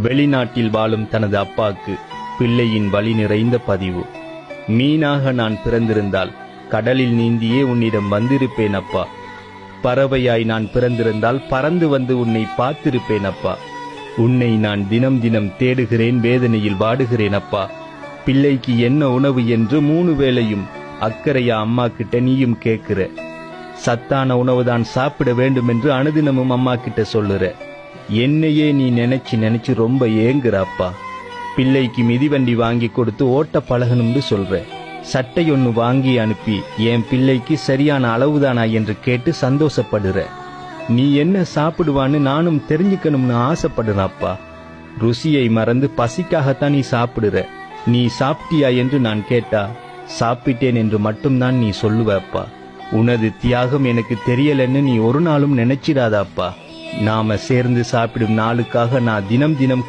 வெளிநாட்டில் வாழும் தனது அப்பாக்கு பிள்ளையின் வலி நிறைந்த பதிவு. மீனாக நான் பிறந்திருந்தால் கடலில் நீந்தியே உன்னிடம் வந்திருப்பேன் அப்பா. பறவையாய் நான் பிறந்திருந்தால் பறந்து வந்து உன்னை பார்த்திருப்பேன் அப்பா. உன்னை நான் தினம் தினம் தேடுகிறேன், வேதனையில் வாடுகிறேன் அப்பா. பிள்ளைக்கு என்ன உணவு என்று 3 வேளையும் அக்கறையா அம்மா கிட்ட நீயும் கேட்கிற. சத்தான உணவுதான் சாப்பிட வேண்டும் என்று அனுதினமும் அம்மா கிட்ட சொல்லுற. என்னையே நீ நினைச்சு ரொம்ப ஏங்குற அப்பா. பிள்ளைக்கு மிதிவண்டி வாங்கி கொடுத்து ஓட்ட பழகணும்னு சொல்ற. சட்டை ஒன்று வாங்கி அனுப்பி என் பிள்ளைக்கு சரியான அளவுதானா என்று கேட்டு சந்தோஷப்படுற. நீ என்ன சாப்பிடுவான்னு நானும் தெரிஞ்சுக்கணும்னு ஆசைப்படுற அப்பா. ருசியை மறந்து பசிக்காகத்தான் நீ சாப்பிடுற. நீ சாப்பிட்டியா என்று நான் கேட்டா சாப்பிட்டேன் என்று மட்டும்தான் நீ சொல்லுவ அப்பா. உனது தியாகம் எனக்கு தெரியலன்னு நீ ஒரு நாளும் நினைச்சிடாத அப்பா. நாம சேர்ந்து சாப்பிடும் நாளுக்காக நான் தினம் தினம்